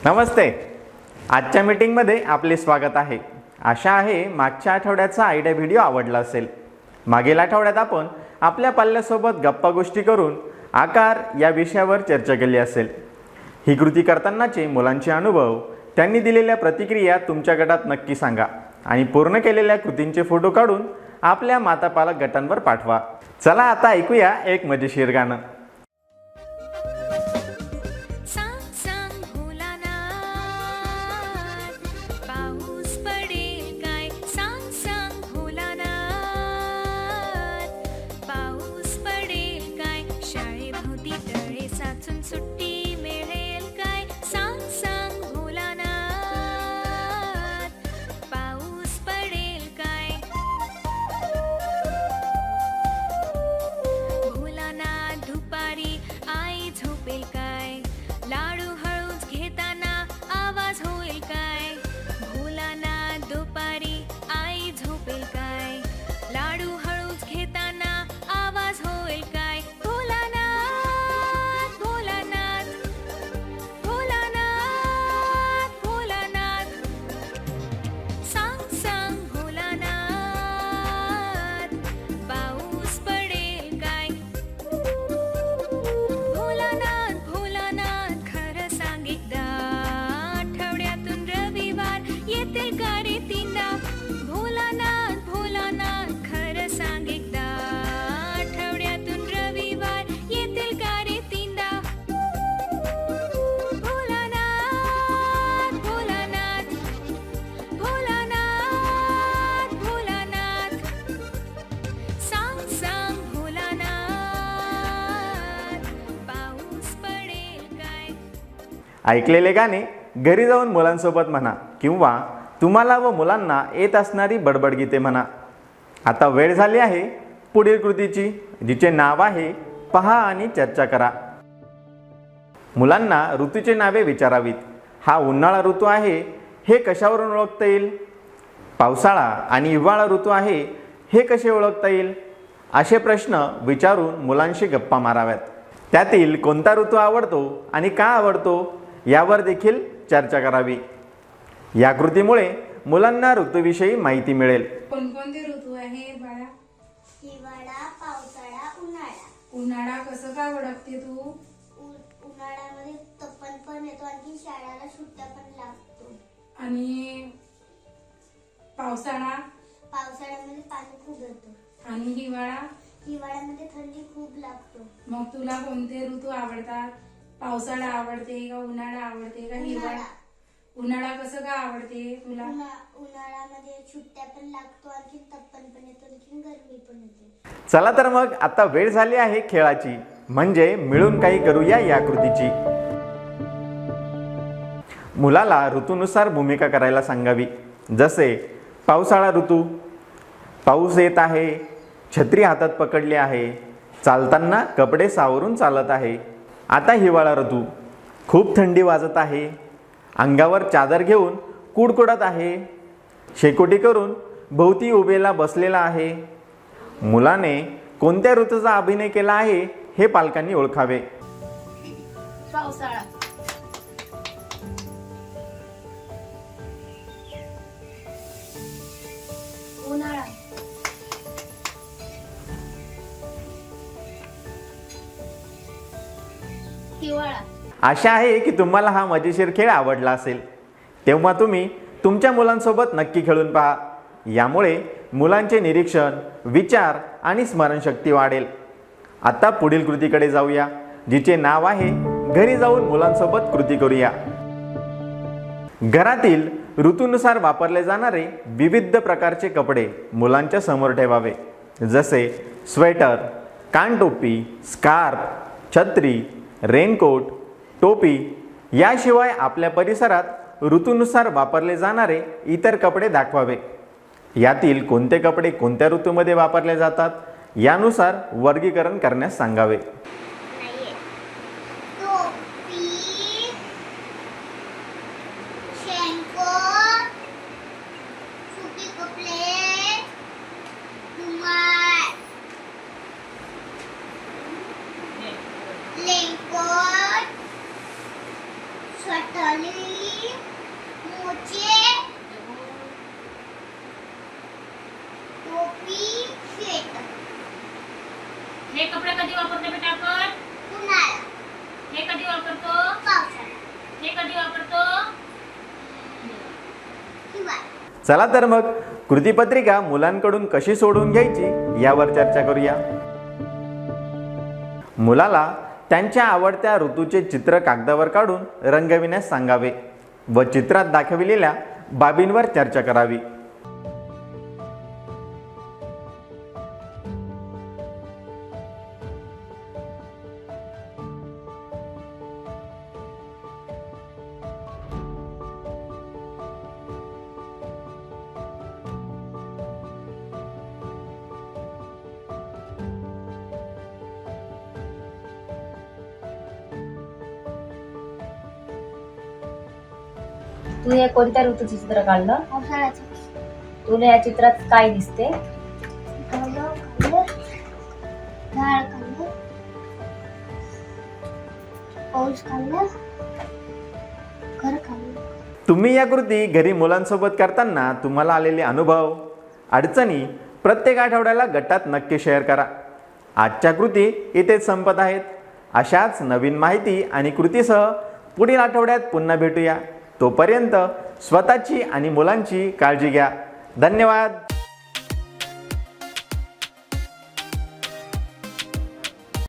नमस्ते. आजच्या मीटिंगमध्ये आपले स्वागत आहे. आशा आहे मागच्या आठवड्याचा आयडिया व्हिडिओ आवडला असेल. मागील आठवड्यात आपण आपल्या पाल्यासोबत गप्पा गोष्टी करून आकार या विषयावर चर्चा केली असेल. ही कृती करतानाचे मुलांचे अनुभव, त्यांनी दिलेल्या प्रतिक्रिया तुमच्या गटात नक्की सांगा आणि पूर्ण केलेल्या कृतींचे फोटो काढून आपल्या मातापालक गटांवर पाठवा. चला आता ऐकूया एक मजेशीर गाणं. ऐकलेले गाणे घरी जाऊन मुलांसोबत म्हणा किंवा तुम्हाला व मुलांना येत असणारी बडबड गीते म्हणा. आता वेळ झाली आहे पुढील कृतीची, जिचे नाव आहे पहा आणि चर्चा करा. मुलांना ऋतूचे नावे विचारावीत. हा उन्हाळा ऋतू आहे हे कशावरून ओळखता येईल? पावसाळा आणि हिवाळा ऋतू आहे हे कसे ओळखता येईल? असे प्रश्न विचारून मुलांशी गप्पा माराव्यात. त्यातील कोणता ऋतू आवडतो आणि का आवडतो यावर देखील चर्चा करावी. या कृतीमुळे मुलांना ऋतूविषयी माहिती मिळेल. कोणकोणते ऋतू आहे बाळा? हिवाळा, पावसाळा, उन्हाळा. उन्हाळा कसं का ओळखते तू? उन्हाळ्यामध्ये तपन पण येतो आणि शाळेला सुट्ट्या पण लागतो. आणि पावसाळा? पावसाळ्यामध्ये पाणी खूप येतं. आणि हिवाळा? हिवाळ्यामध्ये थंडी खूप लागतो. मग तुला कोणते ऋतू आवडतात? पावसाळा आवडते का उन्हाळा आवडते का हिवाळा? उन्हाळा कसं का आवडते तुला? उन्हाळ्यामध्ये सुट्ट्या पण लागतो, आणखी तपन पण येतो, आणखी गरमी पण येते. चला तर मग आता वेळ झाली आहे खेळाची, म्हणजे मिळून काही करूया या कृतीची. मुलाला ऋतूनुसार भूमिका करायला सांगावी. जसे पावसाळा ऋतू, पाऊस येत आहे, छत्री हातात पकडली आहे, चालताना कपडे सावरून चालत आहे. आता हिवाळा ऋतू, खूप थंडी वाजत आहे, अंगावर चादर घेऊन कुडकुडत आहे, शेकोटी करून भोवती उभेला बसलेला आहे. मुलाने कोणत्या ऋतूचा अभिनय केला आहे हे पालकांनी ओळखावे. पावसाळा. उन्हाळा. हिवाळा. आशा आहे की तुम्हाला हा मजेशीर खेळ आवडला असेल. तेव्हा तुम्ही तुमच्या मुलांसोबत नक्की खेळून पहा. यामुळे मुलांचे निरीक्षण, विचार आणि स्मरणशक्ती वाढेल. आता पुढील कृतीकडे जाऊया, जिचे नाव आहे घरी जाऊन मुलांसोबत कृती करूया. घरातील ऋतूनुसार वापरले जाणारे विविध प्रकारचे कपडे मुलांच्या समोर ठेवावे. जसे स्वेटर, कानटोपी, स्कार्फ, छत्री, रेनकोट, टोपी. याशिवाय आपल्या परिसरात ऋतूनुसार वापरले जाणारे इतर कपडे दाखवावे. यातील कोणते कपडे कोणत्या ऋतूमध्ये वापरले जातात यानुसार वर्गीकरण करण्यास सांगावे. स्वतःली मोचे टोपी स्वेटर हे कपडे कधी वापरतो बेटा आपण? उन्हाळा हे कधी वापरतो? पावसाळा हे कधी वापरतो? हिवाळा. चला तर मग कृतीपत्रिका मुलांकडून कशी सोडवून घ्यायची यावर चर्चा करूया. मुलाला त्यांच्या आवडत्या ऋतूचे चित्र कागदावर काढून रंगविण्यास सांगावे व चित्रात दाखविलेल्या बाबींवर चर्चा करावी. तू हे कोणत्या ऋतूचे चित्र काढलं? पावसाळ्याचं तुला या चित्रात काय दिसते? कलर झाड कलर पाऊस कलर घर कलर. तुम्ही या कृती घरी मुलांसोबत करताना तुम्हाला आलेले अनुभव, अडचणी प्रत्येक आठवड्याला गटात नक्की शेअर करा. आजच्या कृती इथेच संपत आहेत. अशाच नवीन माहिती आणि कृतीसह पुढील आठवड्यात पुन्हा भेटूया. तोपर्यंत स्वतःची आणि मुलांची काळजी घ्या. धन्यवाद.